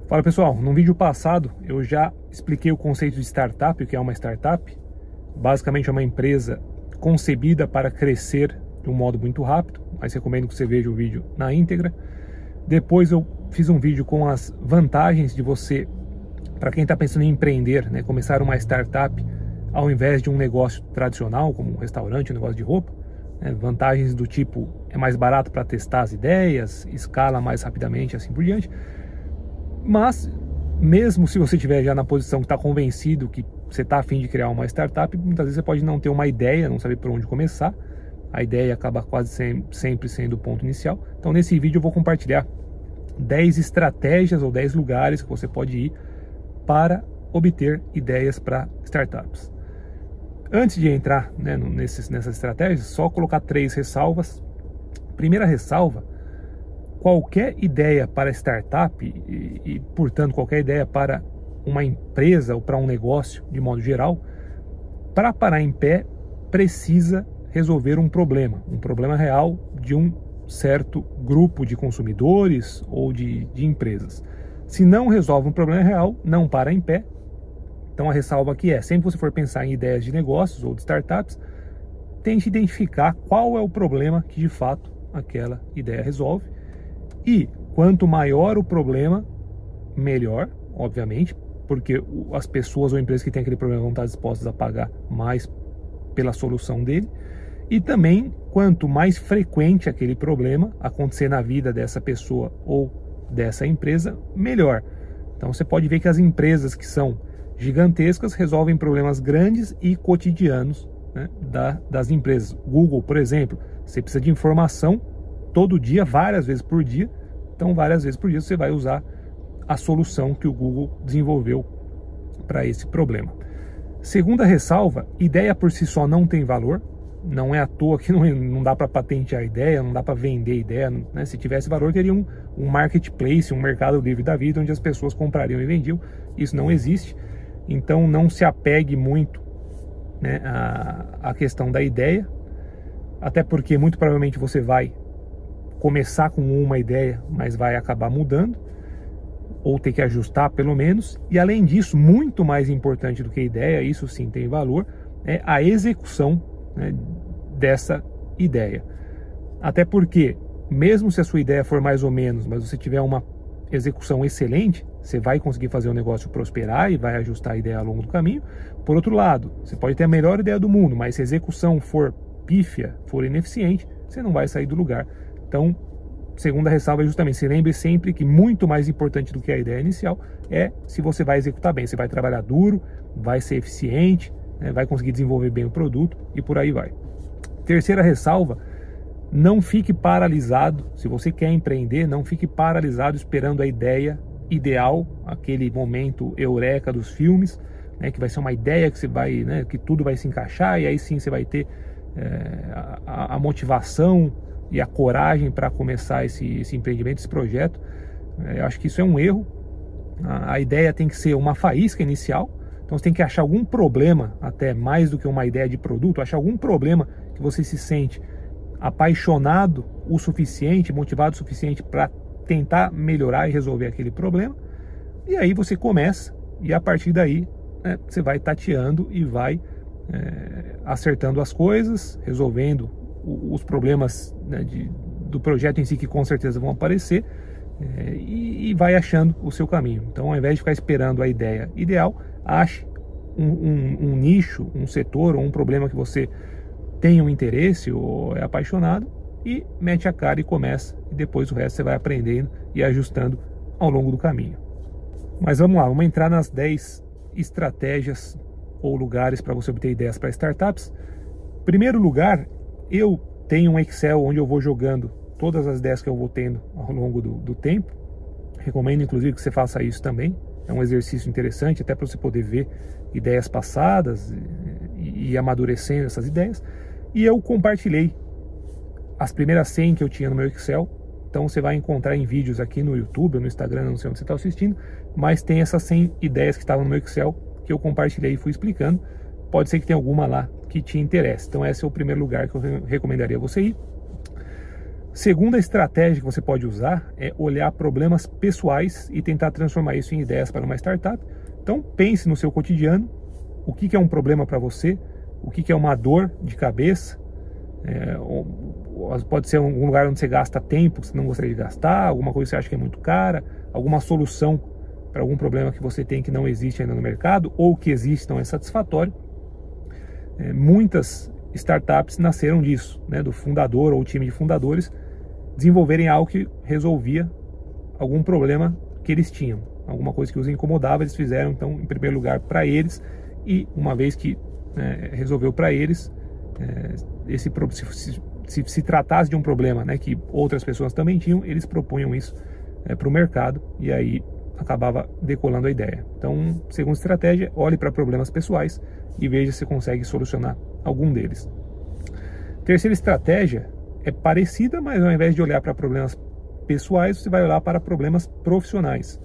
Fala pessoal, no vídeo passado eu já expliquei o conceito de startup, o que é uma startup. Basicamente é uma empresa concebida para crescer de um modo muito rápido, mas recomendo que você veja o vídeo na íntegra. Depois eu fiz um vídeo com as vantagens de você, para quem está pensando em empreender, né, começar uma startup ao invés de um negócio tradicional, como um restaurante, um negócio de roupa. Vantagens do tipo, é mais barato para testar as ideias, escala mais rapidamente, assim por diante. Mas, mesmo se você estiver já na posição que está convencido que você está a fim de criar uma startup, muitas vezes você pode não ter uma ideia, não saber por onde começar. A ideia acaba quase sempre sendo o ponto inicial. Então, nesse vídeo eu vou compartilhar 10 estratégias ou 10 lugares que você pode ir para obter ideias para startups. Antes de entrar, né, nessas estratégias, só colocar 3 ressalvas. Primeira ressalva: qualquer ideia para startup e, portanto, qualquer ideia para uma empresa ou para um negócio de modo geral, para parar em pé, precisa resolver um problema real de um certo grupo de consumidores ou de empresas. Se não resolve um problema real, não para em pé. Então a ressalva aqui é, sempre que você for pensar em ideias de negócios ou de startups, tente identificar qual é o problema que de fato aquela ideia resolve. E quanto maior o problema, melhor, obviamente, porque as pessoas ou empresas que têm aquele problema vão estar dispostas a pagar mais pela solução dele. E também, quanto mais frequente aquele problema acontecer na vida dessa pessoa ou dessa empresa, melhor. Então você pode ver que as empresas que são gigantescas resolvem problemas grandes e cotidianos, né, das empresas. Google, por exemplo, você precisa de informação todo dia, várias vezes por dia. Então, várias vezes por dia você vai usar a solução que o Google desenvolveu para esse problema. Segunda ressalva: ideia por si só não tem valor. Não é à toa que não dá para patentear a ideia, não dá para vender a ideia, né? Se tivesse valor, teria um marketplace, um mercado livre da vida, onde as pessoas comprariam e vendiam. Isso não existe. Então, não se apegue muito, né, à questão da ideia, até porque muito provavelmente você vai começar com uma ideia, mas vai acabar mudando, ou ter que ajustar pelo menos. E além disso, muito mais importante do que a ideia, isso sim tem valor, é a execução, né, dessa ideia. Até porque, mesmo se a sua ideia for mais ou menos, mas você tiver uma execução excelente, você vai conseguir fazer o negócio prosperar e vai ajustar a ideia ao longo do caminho. Por outro lado, você pode ter a melhor ideia do mundo, mas se a execução for pífia, for ineficiente, você não vai sair do lugar. Então, segunda ressalva é justamente, se lembre sempre que muito mais importante do que a ideia inicial é se você vai executar bem. Você vai trabalhar duro, vai ser eficiente, né, vai conseguir desenvolver bem o produto e por aí vai. Terceira ressalva: não fique paralisado. Se você quer empreender, não fique paralisado esperando a ideia ideal, aquele momento eureka dos filmes, né, que vai ser uma ideia que você vai, né, que tudo vai se encaixar e aí sim você vai ter a motivação e a coragem para começar esse empreendimento, esse projeto. Eu acho que isso é um erro. A ideia tem que ser uma faísca inicial. Então você tem que achar algum problema, até mais do que uma ideia de produto, achar algum problema que você se sente apaixonado o suficiente, motivado o suficiente para tentar melhorar e resolver aquele problema. E aí você começa, e a partir daí, né, você vai tateando e vai acertando as coisas, resolvendo os problemas, né, do projeto em si, que com certeza vão aparecer, e vai achando o seu caminho. Então, ao invés de ficar esperando a ideia ideal, ache um nicho, um setor ou um problema que você tem um interesse ou é apaixonado e mete a cara e começa, e depois o resto você vai aprendendo e ajustando ao longo do caminho. Mas vamos lá, vamos entrar nas 10 estratégias ou lugares para você obter ideias para startups. Primeiro lugar, eu tenho um Excel onde eu vou jogando todas as ideias que eu vou tendo ao longo do tempo. Recomendo inclusive que você faça isso também. É um exercício interessante até para você poder ver ideias passadas e amadurecendo essas ideias. E eu compartilhei as primeiras 100 que eu tinha no meu Excel. Então você vai encontrar em vídeos aqui no YouTube ou no Instagram, não sei onde você está assistindo, mas tem essas 100 ideias que estavam no meu Excel que eu compartilhei e fui explicando. Pode ser que tenha alguma lá que te interesse. Então esse é o primeiro lugar que eu recomendaria você ir. Segunda estratégia que você pode usar é olhar problemas pessoais e tentar transformar isso em ideias para uma startup. Então pense no seu cotidiano, o que é um problema para você, o que é uma dor de cabeça, pode ser um lugar onde você gasta tempo que você não gostaria de gastar, alguma coisa que você acha que é muito cara, alguma solução para algum problema que você tem que não existe ainda no mercado, ou que existe não é satisfatório. Muitas startups nasceram disso, né, do fundador ou time de fundadores desenvolverem algo que resolvia algum problema que eles tinham, alguma coisa que os incomodava, eles fizeram então em primeiro lugar para eles, e uma vez que resolveu para eles, se tratasse de um problema, né, que outras pessoas também tinham, eles propunham isso para o mercado, e aí acabava decolando a ideia. Então, segunda estratégia, olhe para problemas pessoais e veja se consegue solucionar algum deles. Terceira estratégia é parecida, mas ao invés de olhar para problemas pessoais, você vai olhar para problemas profissionais.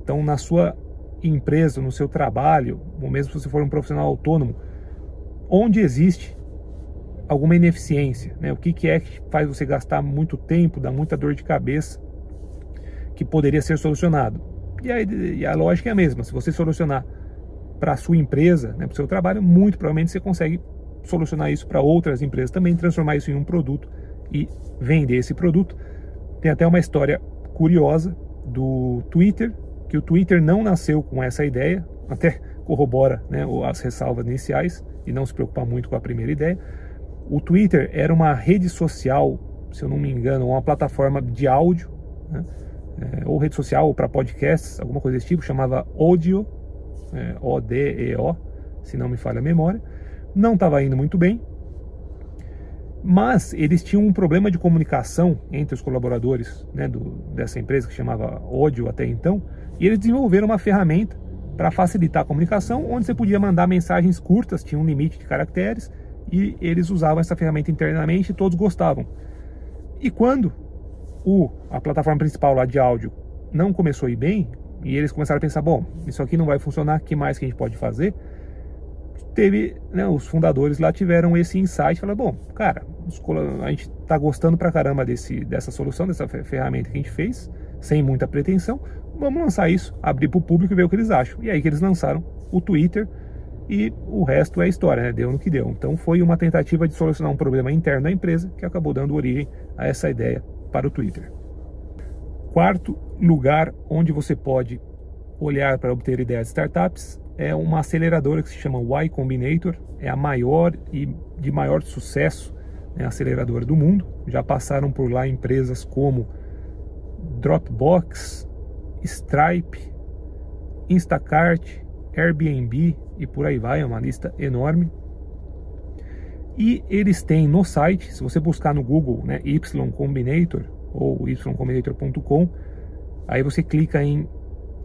Então, na sua empresa, no seu trabalho, ou mesmo se você for um profissional autônomo, onde existe alguma ineficiência, né? O que é que faz você gastar muito tempo, dá muita dor de cabeça, que poderia ser solucionado. E a lógica é a mesma. Se você solucionar para a sua empresa, né, para o seu trabalho, muito provavelmente você consegue solucionar isso para outras empresas também, transformar isso em um produto e vender esse produto. Tem até uma história curiosa do Twitter, que o Twitter não nasceu com essa ideia, até corrobora, né, as ressalvas iniciais, e não se preocupar muito com a primeira ideia. O Twitter era uma rede social, se eu não me engano, uma plataforma de áudio, né, ou rede social, ou para podcasts, alguma coisa desse tipo, chamava Odeo, O-D-E-O, se não me falha a memória. Não estava indo muito bem, mas eles tinham um problema de comunicação entre os colaboradores, né, dessa empresa que chamava Odeo até então, e eles desenvolveram uma ferramenta para facilitar a comunicação, onde você podia mandar mensagens curtas, tinha um limite de caracteres, e eles usavam essa ferramenta internamente e todos gostavam. E quando a plataforma principal lá de áudio não começou a ir bem, e eles começaram a pensar, bom, isso aqui não vai funcionar, o que mais que a gente pode fazer? Os fundadores lá tiveram esse insight, falaram, bom, cara, a gente está gostando pra caramba dessa solução, dessa ferramenta que a gente fez, sem muita pretensão, vamos lançar isso, abrir para o público e ver o que eles acham. E aí que eles lançaram o Twitter, e o resto é história, né? Deu no que deu. Então foi uma tentativa de solucionar um problema interno da empresa que acabou dando origem a essa ideia para o Twitter. Quarto lugar onde você pode olhar para obter ideias de startups é uma aceleradora que se chama Y Combinator, é a maior e de maior sucesso, né, aceleradora do mundo. Já passaram por lá empresas como Dropbox, Stripe, Instacart, Airbnb e por aí vai, é uma lista enorme. E eles têm no site, se você buscar no Google, né, Y Combinator ou ycombinator.com, aí você clica em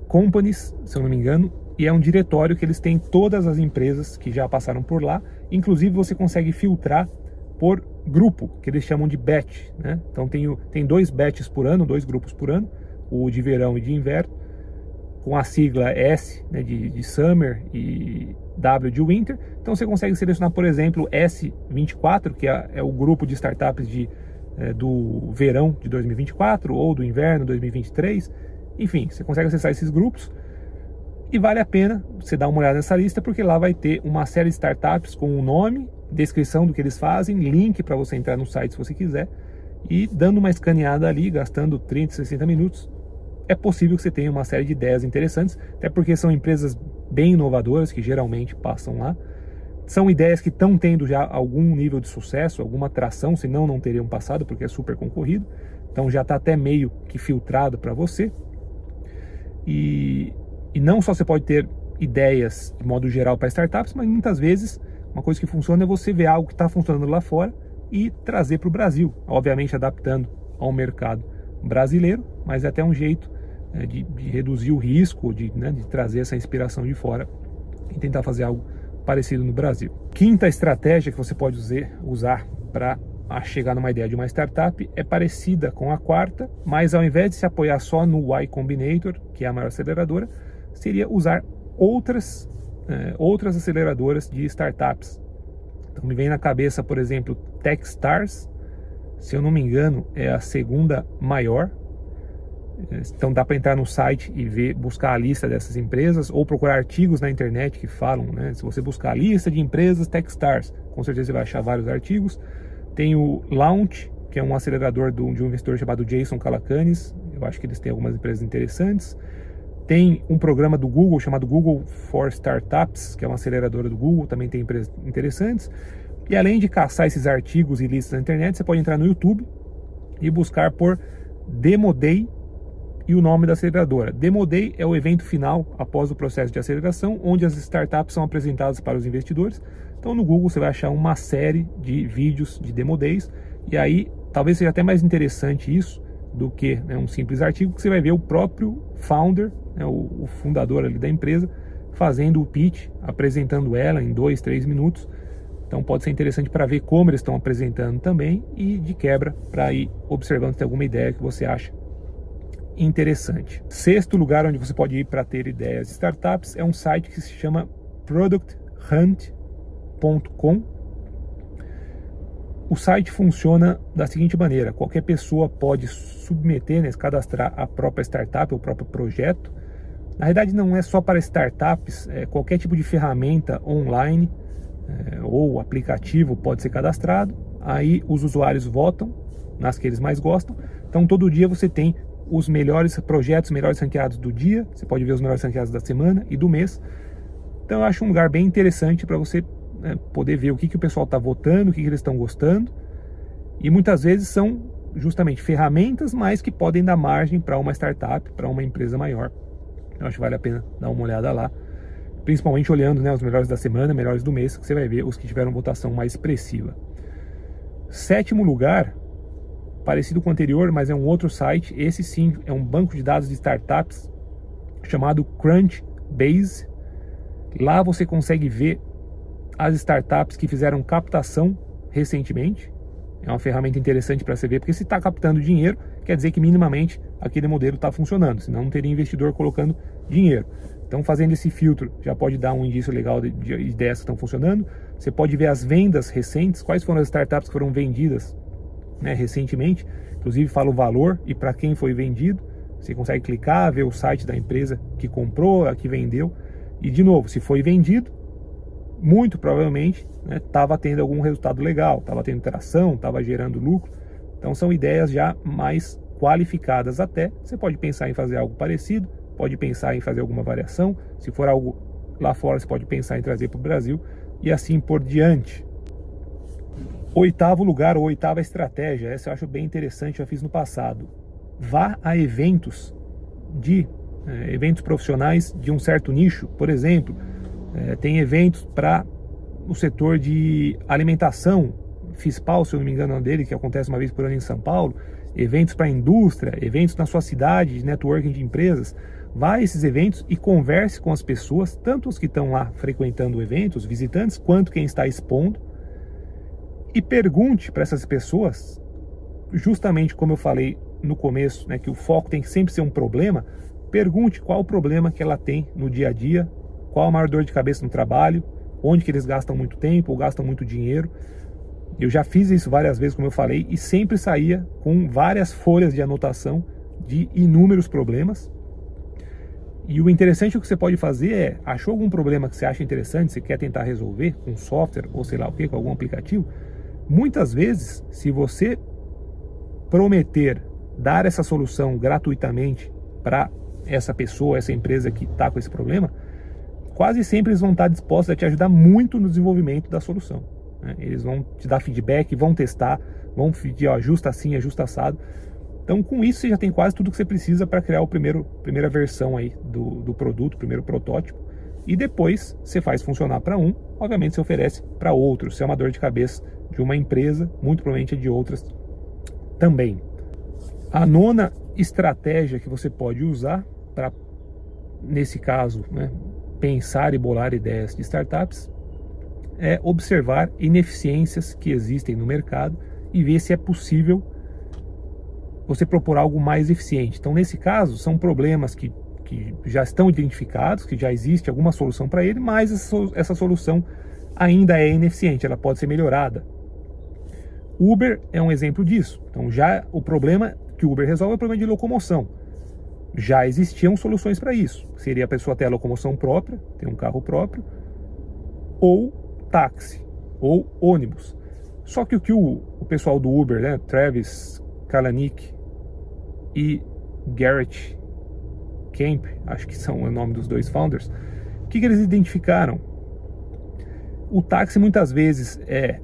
Companies, se eu não me engano, e é um diretório que eles têm todas as empresas que já passaram por lá. Inclusive você consegue filtrar por grupo, que eles chamam de batch, né? Então tem 2 batches por ano, 2 grupos por ano, o de verão e de inverno, com a sigla S, né, de Summer e W de Winter. Então você consegue selecionar, por exemplo, S24, que é o grupo de startups do verão de 2024 ou do inverno 2023. Enfim, você consegue acessar esses grupos e vale a pena você dar uma olhada nessa lista, porque lá vai ter uma série de startups com o nome, descrição do que eles fazem, link para você entrar no site se você quiser, e dando uma escaneada ali, gastando 30, 60 minutos, é possível que você tenha uma série de ideias interessantes, até porque são empresas bem inovadoras que geralmente passam lá. São ideias que estão tendo já algum nível de sucesso, alguma atração, senão não teriam passado, porque é super concorrido. Então já está até meio que filtrado para você. E não só você pode ter ideias de modo geral para startups, mas muitas vezes uma coisa que funciona é você ver algo que está funcionando lá fora e trazer para o Brasil, obviamente adaptando ao mercado brasileiro, mas é até um jeito de reduzir o risco, de trazer essa inspiração de fora e tentar fazer algo parecido no Brasil. Quinta estratégia que você pode usar para chegar numa ideia de uma startup é parecida com a quarta, mas ao invés de se apoiar só no Y Combinator, que é a maior aceleradora, seria usar outras aceleradoras de startups. Então me vem na cabeça, por exemplo, Techstars. se eu não me engano, é a segunda maior. Então dá para entrar no site e ver, buscar a lista dessas empresas ou procurar artigos na internet que falam, né? Se você buscar a lista de empresas Techstars, com certeza você vai achar vários artigos. Tem o Launch, que é um acelerador de um investidor chamado Jason Calacanis. Eu acho que eles têm algumas empresas interessantes. Tem um programa do Google chamado Google for Startups, que é uma aceleradora do Google, também tem empresas interessantes. E além de caçar esses artigos e listas na internet, você pode entrar no YouTube e buscar por Demo Day e o nome da aceleradora. Demo Day é o evento final após o processo de aceleração, onde as startups são apresentadas para os investidores. Então no Google você vai achar uma série de vídeos de Demo Days, e aí talvez seja até mais interessante isso do que, né, um simples artigo, que você vai ver o próprio founder, né, o fundador ali da empresa, fazendo o pitch, apresentando ela em 2, 3 minutos. Então pode ser interessante para ver como eles estão apresentando também, e de quebra para ir observando se tem alguma ideia que você acha interessante. Sexto lugar onde você pode ir para ter ideias de startups é um site que se chama producthunt.com. O site funciona da seguinte maneira: qualquer pessoa pode submeter, né, cadastrar a própria startup, o próprio projeto. Na verdade não é só para startups, qualquer tipo de ferramenta online ou aplicativo pode ser cadastrado. Aí os usuários votam nas que eles mais gostam. Então todo dia você tem os melhores projetos, melhores ranqueados do dia. Você pode ver os melhores ranqueados da semana e do mês. Então eu acho um lugar bem interessante para você poder ver o que o pessoal está votando, o que eles estão gostando. E muitas vezes são justamente ferramentas, mas que podem dar margem para uma startup, para uma empresa maior. Eu acho que vale a pena dar uma olhada lá, principalmente olhando, né, os melhores da semana, melhores do mês, que você vai ver os que tiveram votação mais expressiva. Sétimo lugar, parecido com o anterior, mas é um outro site. Esse sim é um banco de dados de startups chamado Crunchbase. Lá você consegue ver as startups que fizeram captação recentemente. É uma ferramenta interessante para você ver, porque se está captando dinheiro, quer dizer que minimamente aquele modelo está funcionando, senão não teria investidor colocando dinheiro. Então fazendo esse filtro já pode dar um indício legal de ideias que estão funcionando. Você pode ver as vendas recentes, quais foram as startups que foram vendidas, né, recentemente, inclusive fala o valor e para quem foi vendido. Você consegue clicar, ver o site da empresa que comprou, a que vendeu, e de novo, se foi vendido, muito provavelmente estava tendo algum resultado legal, estava tendo tração, estava gerando lucro. Então são ideias já mais qualificadas até. Você pode pensar em fazer algo parecido, pode pensar em fazer alguma variação. Se for algo lá fora, você pode pensar em trazer para o Brasil e assim por diante. Oitavo lugar, ou oitava estratégia, essa eu acho bem interessante, eu fiz no passado. Vá a eventos profissionais de um certo nicho. Por exemplo, tem eventos para o setor de alimentação, FISPAL, se eu não me engano, dele, que acontece uma vez por ano em São Paulo. Eventos para a indústria, eventos na sua cidade, de networking de empresas. Vá a esses eventos e converse com as pessoas, tanto os que estão lá frequentando o evento, os visitantes, quanto quem está expondo. E pergunte para essas pessoas, justamente como eu falei no começo, né, que o foco tem que sempre ser um problema. Pergunte qual o problema que ela tem no dia a dia, qual a maior dor de cabeça no trabalho, onde que eles gastam muito tempo ou gastam muito dinheiro. Eu já fiz isso várias vezes, como eu falei, e sempre saía com várias folhas de anotação de inúmeros problemas. E o interessante, o que você pode fazer é, achou algum problema que você acha interessante, você quer tentar resolver com software ou sei lá o que, com algum aplicativo. Muitas vezes, se você prometer dar essa solução gratuitamente para essa pessoa, essa empresa que está com esse problema, quase sempre eles vão estar dispostos a te ajudar muito no desenvolvimento da solução, né? Eles vão te dar feedback, vão testar, vão pedir, ó, ajusta assim, ajusta assado. Então com isso você já tem quase tudo que você precisa para criar a primeira versão aí do produto, o primeiro protótipo. E depois você faz funcionar para um, obviamente você oferece para outro. Se é uma dor de cabeça de uma empresa, muito provavelmente é de outras também. A nona estratégia que você pode usar para, nesse caso, né, pensar e bolar ideias de startups é observar ineficiências que existem no mercado e ver se é possível você propor algo mais eficiente. Então nesse caso são problemas que já estão identificados, que já existe alguma solução para ele, mas essa solução ainda é ineficiente, ela pode ser melhorada. Uber é um exemplo disso. Então já o problema que o Uber resolve é o problema de locomoção. Já existiam soluções para isso. Seria a pessoa ter a locomoção própria, ter um carro próprio, ou táxi, ou ônibus. Só que o que o pessoal do Uber, né, Travis Kalanick e Garrett Camp, acho que são o nome dos dois founders, o que eles identificaram? O táxi muitas vezes é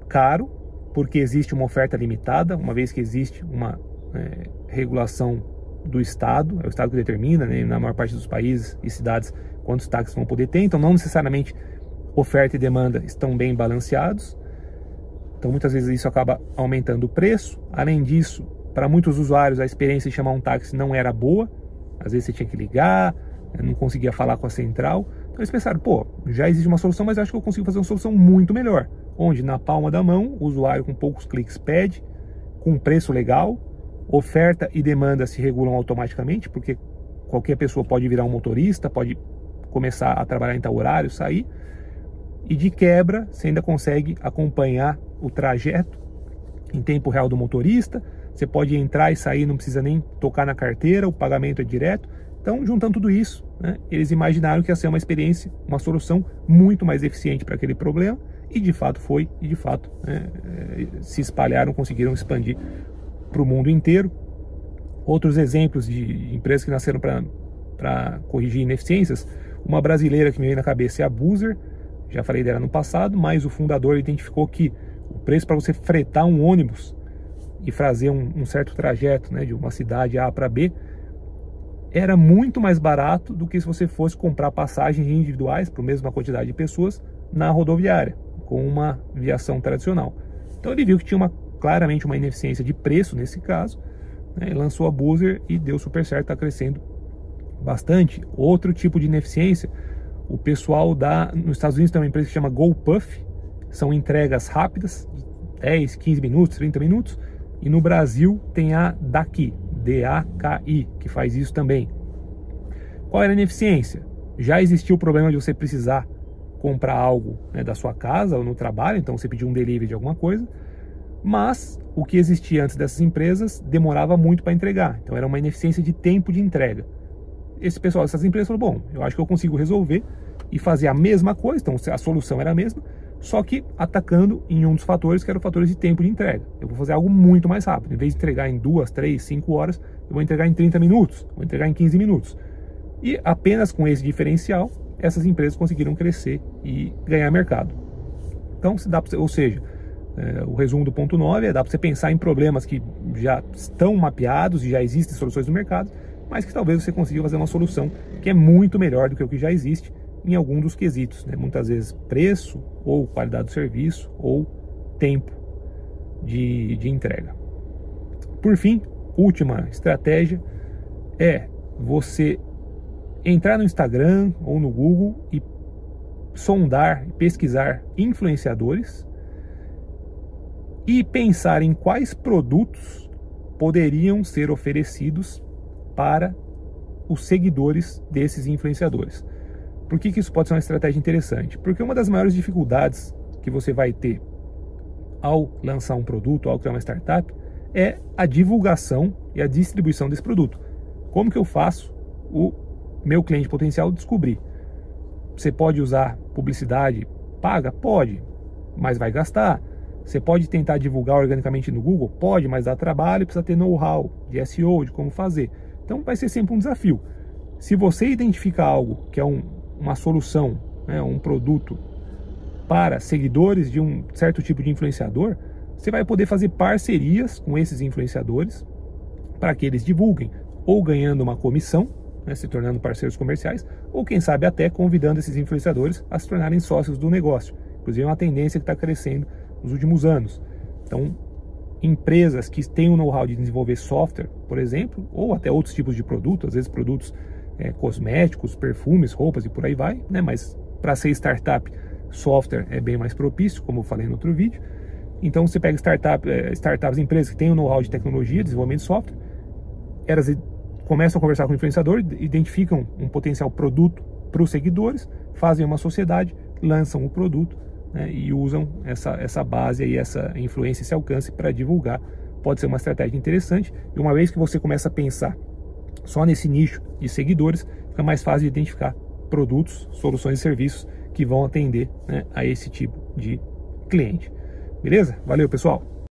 caro, porque existe uma oferta limitada, uma vez que existe uma regulação do Estado, é o Estado que determina, né, na maior parte dos países e cidades, quantos táxis vão poder ter, então não necessariamente oferta e demanda estão bem balanceados, então muitas vezes isso acaba aumentando o preço. Além disso, para muitos usuários a experiência de chamar um táxi não era boa, às vezes você tinha que ligar, não conseguia falar com a central, então eles pensaram, pô, já existe uma solução, mas eu acho que eu consigo fazer uma solução muito melhor, onde na palma da mão, o usuário com poucos cliques pede, com um preço legal, oferta e demanda se regulam automaticamente, porque qualquer pessoa pode virar um motorista, pode começar a trabalhar em tal horário, sair, e de quebra você ainda consegue acompanhar o trajeto em tempo real do motorista, você pode entrar e sair, não precisa nem tocar na carteira, o pagamento é direto. Então, juntando tudo isso, né, eles imaginaram que ia ser uma experiência, uma solução muito mais eficiente para aquele problema, e de fato foi, e de fato se espalharam, conseguiram expandir para o mundo inteiro. Outros exemplos de empresas que nasceram para corrigir ineficiências, uma brasileira que me veio na cabeça é a Buser, já falei dela no passado, mas o fundador identificou que o preço para você fretar um ônibus e fazer um certo trajeto, né, de uma cidade A para B, era muito mais barato do que se você fosse comprar passagens individuais para a mesma quantidade de pessoas na rodoviária, com uma viação tradicional. Então ele viu que tinha claramente uma ineficiência de preço nesse caso, né, lançou a Buser e deu super certo, está crescendo bastante. Outro tipo de ineficiência, o pessoal nos Estados Unidos tem uma empresa que chama GoPuff, são entregas rápidas, 10, 15 minutos, 30 minutos, e no Brasil tem a Daqui, D-A-K-I, que faz isso também. Qual era a ineficiência? Já existia o problema de você precisar comprar algo, né, da sua casa ou no trabalho, então você pediu um delivery de alguma coisa, mas o que existia antes dessas empresas demorava muito para entregar, então era uma ineficiência de tempo de entrega. Esse pessoal dessas empresas falou, bom, eu acho que eu consigo resolver e fazer a mesma coisa, então a solução era a mesma, só que atacando em um dos fatores, que era o fator de tempo de entrega. Eu vou fazer algo muito mais rápido. Em vez de entregar em 2, 3, 5 horas, eu vou entregar em 30 minutos, vou entregar em 15 minutos. E apenas com esse diferencial, essas empresas conseguiram crescer e ganhar mercado. Então, ou seja, o resumo do ponto 9 é dá para você pensar em problemas que já estão mapeados e já existem soluções no mercado, mas que talvez você consiga fazer uma solução que é muito melhor do que o que já existe em algum dos quesitos, né? Muitas vezes preço, ou qualidade do serviço, ou tempo de entrega. Por fim, última estratégia é você entrar no Instagram ou no Google e sondar, pesquisar influenciadores e pensar em quais produtos poderiam ser oferecidos para os seguidores desses influenciadores. Por que isso pode ser uma estratégia interessante? Porque uma das maiores dificuldades que você vai ter ao lançar um produto, ao criar uma startup, é a divulgação e a distribuição desse produto. Como que eu faço o meu cliente potencial descobrir? Você pode usar publicidade paga? Pode, mas vai gastar. Você pode tentar divulgar organicamente no Google? Pode, mas dá trabalho e precisa ter know-how de SEO, de como fazer. Então vai ser sempre um desafio. Se você identifica algo que é uma solução, né, um produto para seguidores de um certo tipo de influenciador, você vai poder fazer parcerias com esses influenciadores para que eles divulguem, ou ganhando uma comissão, né, se tornando parceiros comerciais, ou quem sabe até convidando esses influenciadores a se tornarem sócios do negócio. Inclusive é uma tendência que está crescendo nos últimos anos. Então, empresas que têm o know-how de desenvolver software, por exemplo, ou até outros tipos de produtos, às vezes produtos cosméticos, perfumes, roupas e por aí vai, né? Mas para ser startup, software é bem mais propício, como eu falei no outro vídeo. Então você pega startups, empresas que têm o know-how de tecnologia, desenvolvimento de software, elas começam a conversar com o influenciador, identificam um potencial produto para os seguidores, fazem uma sociedade, lançam o produto né, e usam essa base aí, essa influência, esse alcance para divulgar. Pode ser uma estratégia interessante, e uma vez que você começa a pensar só nesse nicho de seguidores, fica mais fácil de identificar produtos, soluções e serviços que vão atender, né, a esse tipo de cliente. Beleza? Valeu, pessoal!